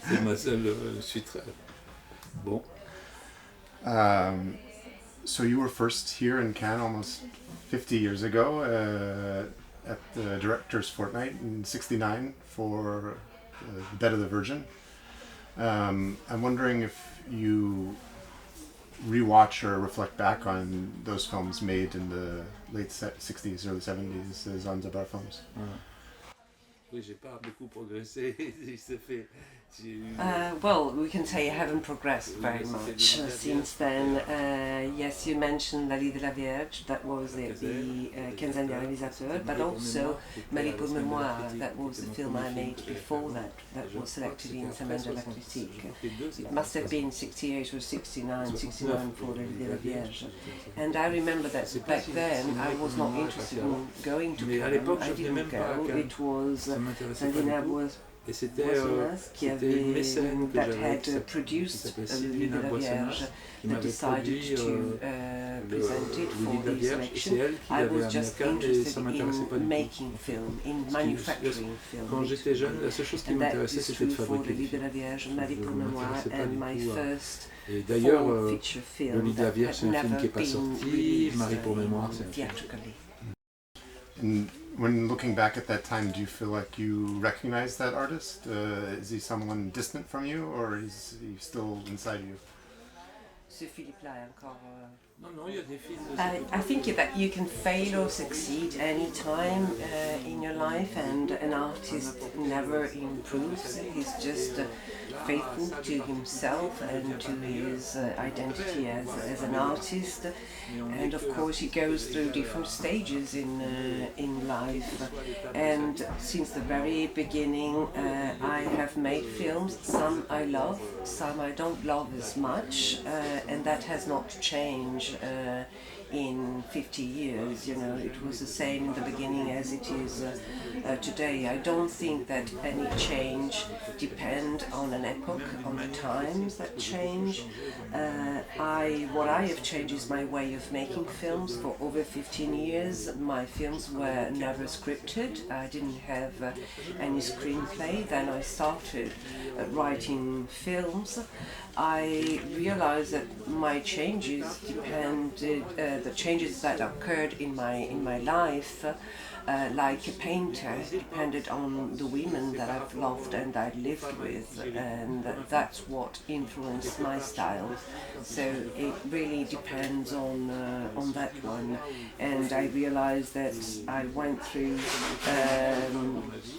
C'est ma seule... je suis très... Bon. So you were first here in Cannes almost 50 years ago at the Directors Fortnight in '69 for The Bed of the Virgin. I'm wondering if you rewatch or reflect back on those films made in the late 60s, early 70s, Zanzibar films. Oui, j'ai pas beaucoup progressé. Ça fait... Well, we can say I haven't progressed very much since then. Yes, you mentioned La Lithe, la Vierge, that was the quinzaine des réalisateurs, but also Marie pour mémoire, that was the film I made before that was selected in Semaine de la Critique. It must have been 68 or 69 for La Lithe, la Vierge. And I remember that back then I was not interested in going to Cannes. I didn't go. It was Et c'était une mécène que j'avais qui s'appelait Sylvie la Vierge qui m'avait produit Louise la Vierge, et c'est elle qui l'avait amené à Cannes et ça m'intéressait pas du tout. Quand j'étais jeune, la seule chose qui m'intéressait c'était de fabriquer des films. Ça m'intéressait pas du tout. Et d'ailleurs, Le Lit de la Vierge c'est un film qui n'est pas sorti, Marie pour mémoire c'est un film. When looking back at that time, do you feel like you recognize that artist? Is he someone distant from you, or is he still inside you? Ce Philippe-là est encore... Non, il y a des films I think that you can fail or succeed any time in your life, and an artist never improves. He's just faithful to himself and to his identity as an artist. And of course he goes through different stages in life. And since the very beginning I have made films. Some I love, some I don't love as much, and that has not changed in 50 years. You know, it was the same in the beginning as it is today. I don't think that any change depends on an epoch, on the times that change. What I have changed is my way of making films. For over 15 years my films were never scripted. I didn't have any screenplay. Then I started writing films. I realized that my changes depended, the changes that occurred in my life, like a painter, depended on the women that I've loved and I lived with, and that's what influenced my style. So it really depends on that one. And I realized that I went through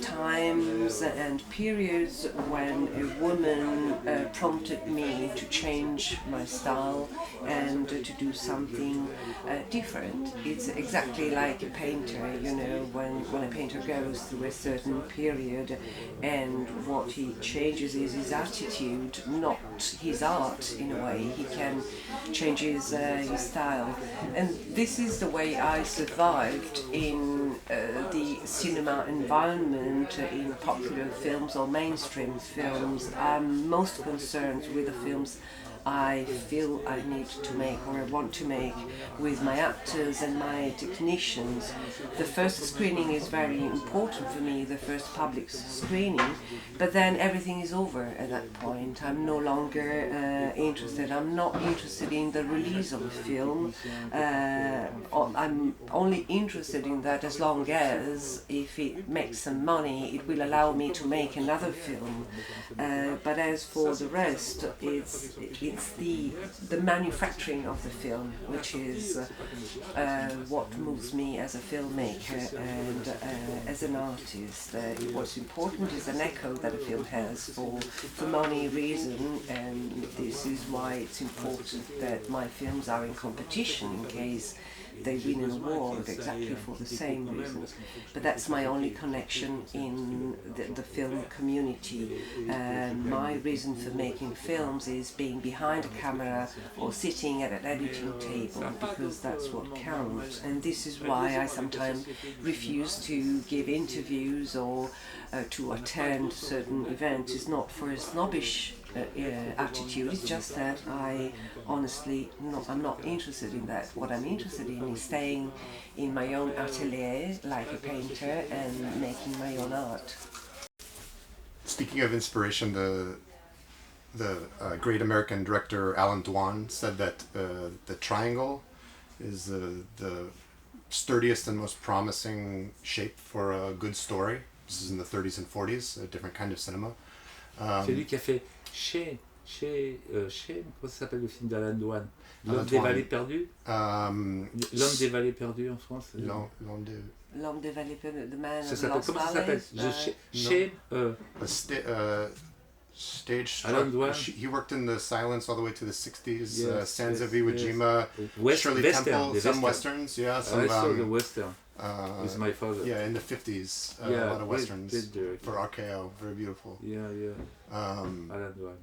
times and periods when a woman prompted me to change my style and to do something different. It's exactly like a painter, you know, when a painter goes through a certain period, and what he changes is his attitude, not his art in a way. He can change his style. And this is the way I survived in the cinema environment, in popular films or mainstream films. I'm most concerned with the films I feel I need to make or I want to make with my actors and my technicians. The first screening is very important for me, the first public screening, but then everything is over at that point. I'm no longer interested. I'm not interested in the release of a film. I'm only interested in that as long as if it makes some money, it will allow me to make another film. But as for the rest, it's the manufacturing of the film, which is what moves me as a filmmaker and as an artist. What's important is an echo that a film has for many reasons, and this is why it's important that my films are in competition in case they win an award exactly for the same reasons. But that's my only connection in the film community. My reason for making films is being behind a camera or sitting at an editing table, because that's what counts. And this is why I sometimes refuse to give interviews or to attend certain events. It's not for a snobbish attitude, it's just that I honestly I'm not interested in that. What I'm interested in is staying in my own atelier like a painter and making my own art. Speaking of inspiration, the the great American director Alan Dwan said that the triangle is the sturdiest and most promising shape for a good story. This is in the 30s and 40s, a different kind of cinema. C'est lui qui a fait comment ça s'appelle le film d'Alan Dwan? L'homme des vallées perdues. L'homme des vallées perdues en France. L'homme des vallées perdues, The Man Ça of s'appelle, Lost comment ça Valleys. s'appelle? Stage Alan Dwan. He worked in the silence all the way to the 60s. Yes, Sands of yes, Iwo Jima, Shirley Temple, some westerns. Yeah, some. I saw the western with my father. Yeah, in the 50s, a lot of westerns for RKO. Very beautiful. Yeah. Alan Dwan.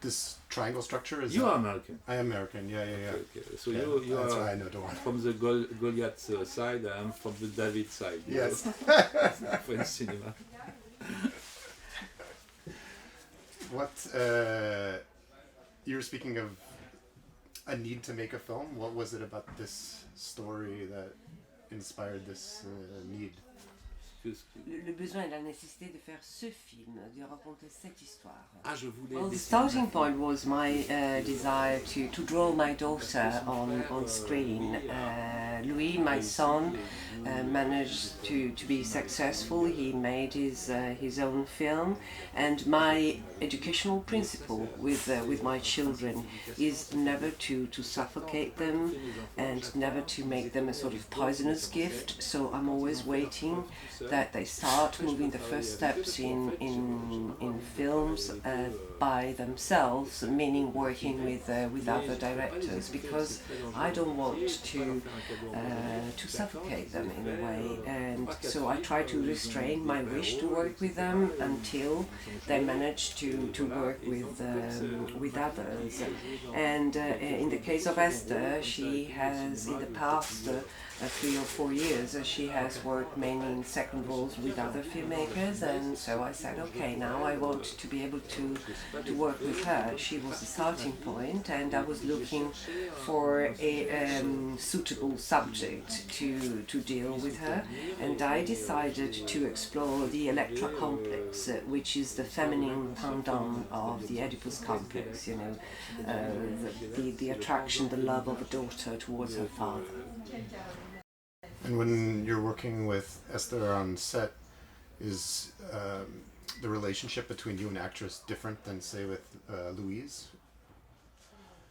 This triangle structure is. You are American. I am American. Yeah. Okay. So yeah, you that's are why I know Dwan. from the Goliath side. I am from the David side. Yes. French cinema. What you were speaking of a need to make a film. What was it about this story that inspired this need? Le besoin et la nécessité de faire ce film, de raconter cette histoire. Je voulais. Well, the starting point was my desire to draw my daughter on screen. Louis, my son, managed to be successful. He made his own film, and my educational principle with my children is never to suffocate them and never to make them a sort of poisonous gift. So I'm always waiting that they start moving the first steps in films by themselves, meaning working with other directors, because I don't want to suffocate them in a way, and so I try to restrain my wish to work with them until they manage to work with others. And in the case of Esther, she has in the past 3 or 4 years she has worked mainly in second roles with other filmmakers, and so I said, okay, now I want to be able to work with her. She was the starting point, and I was looking for a suitable subject to deal with her, and I decided to explore the Electra complex, which is the feminine pendant of the Oedipus complex, you know, the attraction, the love of a daughter towards her father. And when you're working with Esther on set, is the relationship between you and actress different than, say, with Louise?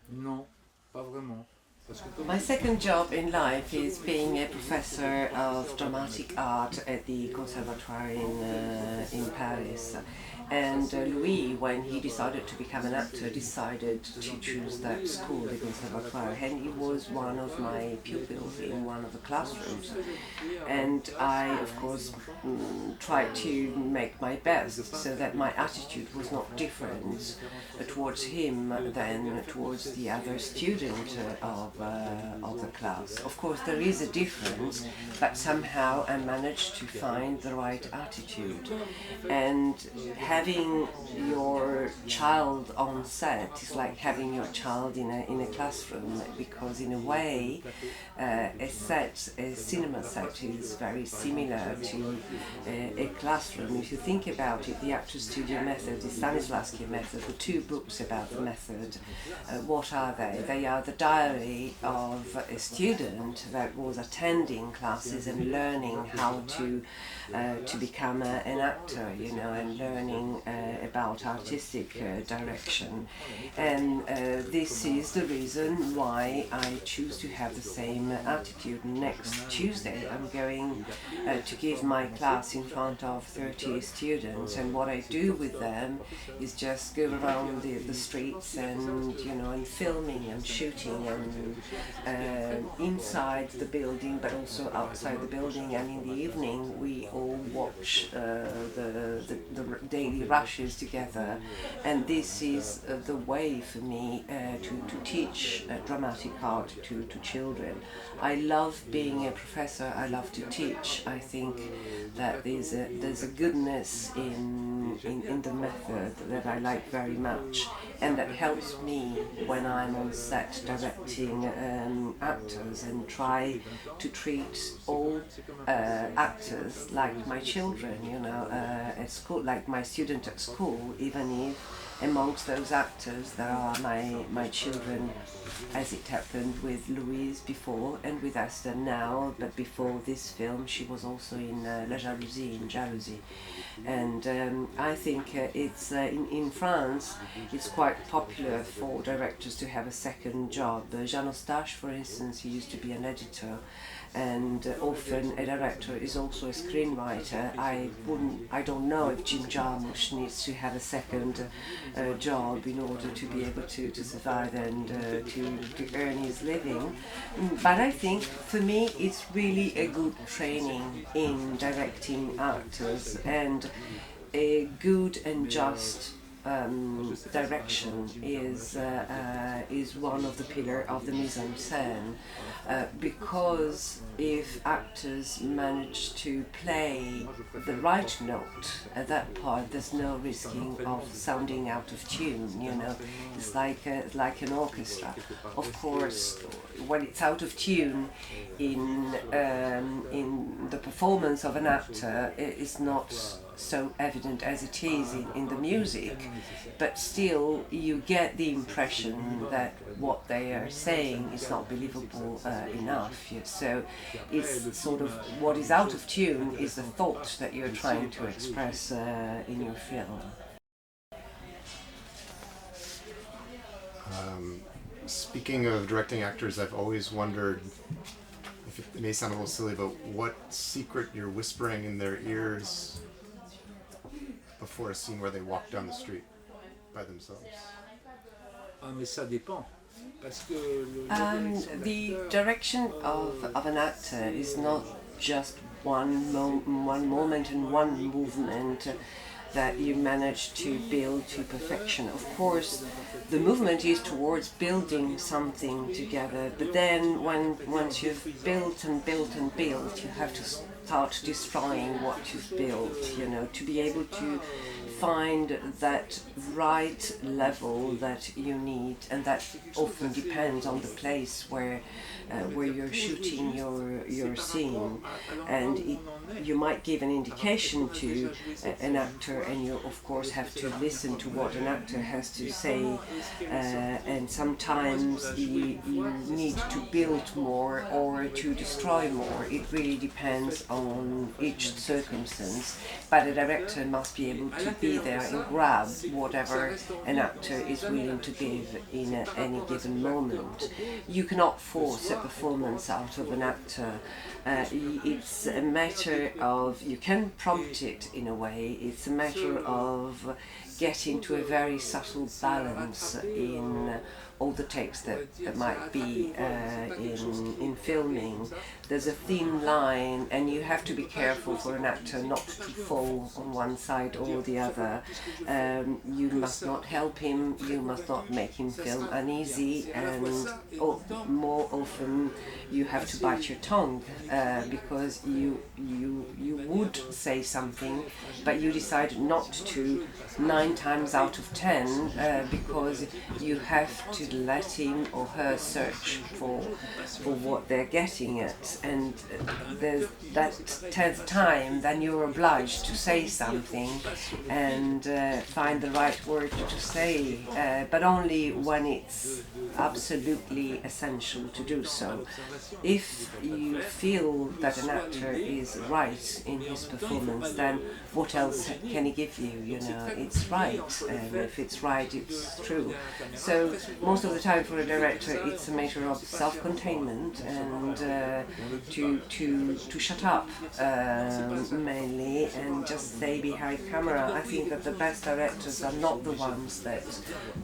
Non, pas vraiment. My second job in life is being a professor of dramatic art at the Conservatoire in Paris. And Louis, when he decided to become an actor, decided to choose that school, the Conservatoire, and he was one of my pupils in one of the classrooms. And I, of course, tried to make my best so that my attitude was not different towards him than towards the other student of the class. Of course, there is a difference, but somehow I managed to find the right attitude. And having your child on set is like having your child in a classroom, because in a way a cinema set is very similar to a classroom. If you think about it, the actor studio method, the Stanislavski method, the two books about the method, what are they? They are the diary of a student that was attending classes and learning how to become an actor, you know, and learning about artistic direction. And this is the reason why I choose to have the same attitude. Next Tuesday I'm going to give my class in front of 30 students, and what I do with them is just go around the streets and, you know, and filming and shooting and inside the building but also outside the building, and in the evening we all watch the daily rushes together. And this is the way for me to teach dramatic art to children. I love being a professor, I love to teach. I think that there's a goodness in the method that I like very much, and that helps me when I'm on set directing actors, and try to treat all actors like my children, you know, at school, like my students student at school, even if amongst those actors there are my children, as it happened with Louise before and with Esther now, but before this film she was also in La Jalousie, in Jealousy. And I think it's in France it's quite popular for directors to have a second job. Jeanne Eustache, for instance, he used to be an editor, and often a director is also a screenwriter. I don't know if Jim Jarmusch needs to have a second job in order to be able to survive and to earn his living. But I think for me it's really a good training in directing actors, and a good and just direction is one of the pillars of the mise en scène, because if actors manage to play the right note at that part, there's no risking of sounding out of tune. You know, it's like an orchestra. Of course, when it's out of tune in the performance of an actor, it's not so evident as it is in the music, but still you get the impression that what they are saying is not believable enough. So it's sort of what is out of tune is the thought that you're trying to express in your film. Speaking of directing actors, I've always wondered, if it may sound a little silly, but what secret you're whispering in their ears before a scene where they walk down the street by themselves. Mais ça dépend. The direction of an actor is not just one moment and one movement that you manage to build to perfection. Of course, the movement is towards building something together, but then once you've built and built and built, you have to start destroying what you've built, you know, to be able to find that right level that you need, and that often depends on the place where you're shooting your scene, and you might give an indication to an actor, and you of course have to listen to what an actor has to say, and sometimes you need to build more or to destroy more. It really depends on each circumstance, but a director must be able to be there and grab whatever an actor is willing to give in any given moment. You cannot force a performance out of an actor. It's a matter of, you can prompt it in a way, it's a matter of getting to a very subtle balance in all the takes that might be in filming. There's a thin line, and you have to be careful for an actor not to fall on one side or the other. You must not help him, you must not make him feel uneasy, and more often you have to bite your tongue, because you would say something, but you decide not to 9 times out of 10, because you have to let him or her search for what they're getting at, and there's that 10th time then you're obliged to say something and find the right word to say, but only when it's absolutely essential to do so. If you feel that an actor is right in his performance, then what else can he give you? You know, it's right, and if it's right, it's true. So most of the time for a director, it's a matter of self-containment and to shut up mainly and just stay behind camera. I think that the best directors are not the ones that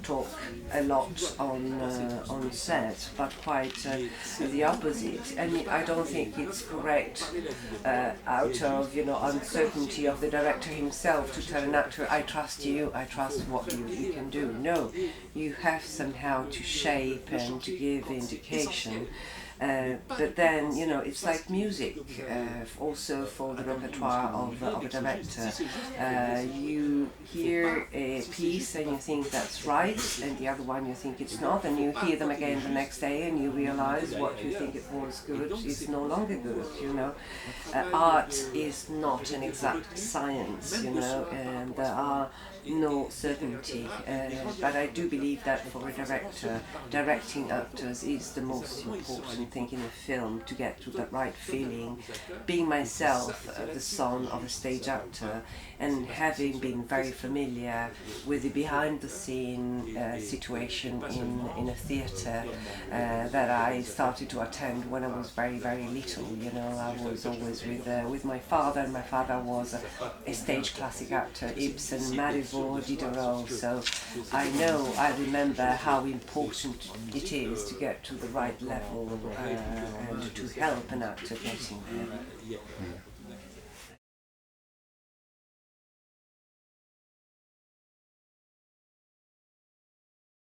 talk a lot on set, but quite the opposite. And I don't think it's correct out of uncertainty of the director himself to tell an actor, I trust you, I trust what you can do. No, you have somehow to shape and to give indication. But then, you know, it's like music, also for the repertoire of a director. You hear a piece and you think that's right, and the other one you think it's not, and you hear them again the next day and you realize what you think it was good is no longer good, you know. Art is not an exact science, you know, and there are no certainty, but I do believe that for a director, directing actors is the most important thing in a film, to get to the right feeling. Being myself the son of a stage actor, and having been very familiar with the behind the scene situation in a theatre that I started to attend when I was very, very little, you know. I was always with my father, and my father was a stage classic actor, Ibsen, Marivaux, Diderot, so I remember how important it is to get to the right level and to help an actor getting there.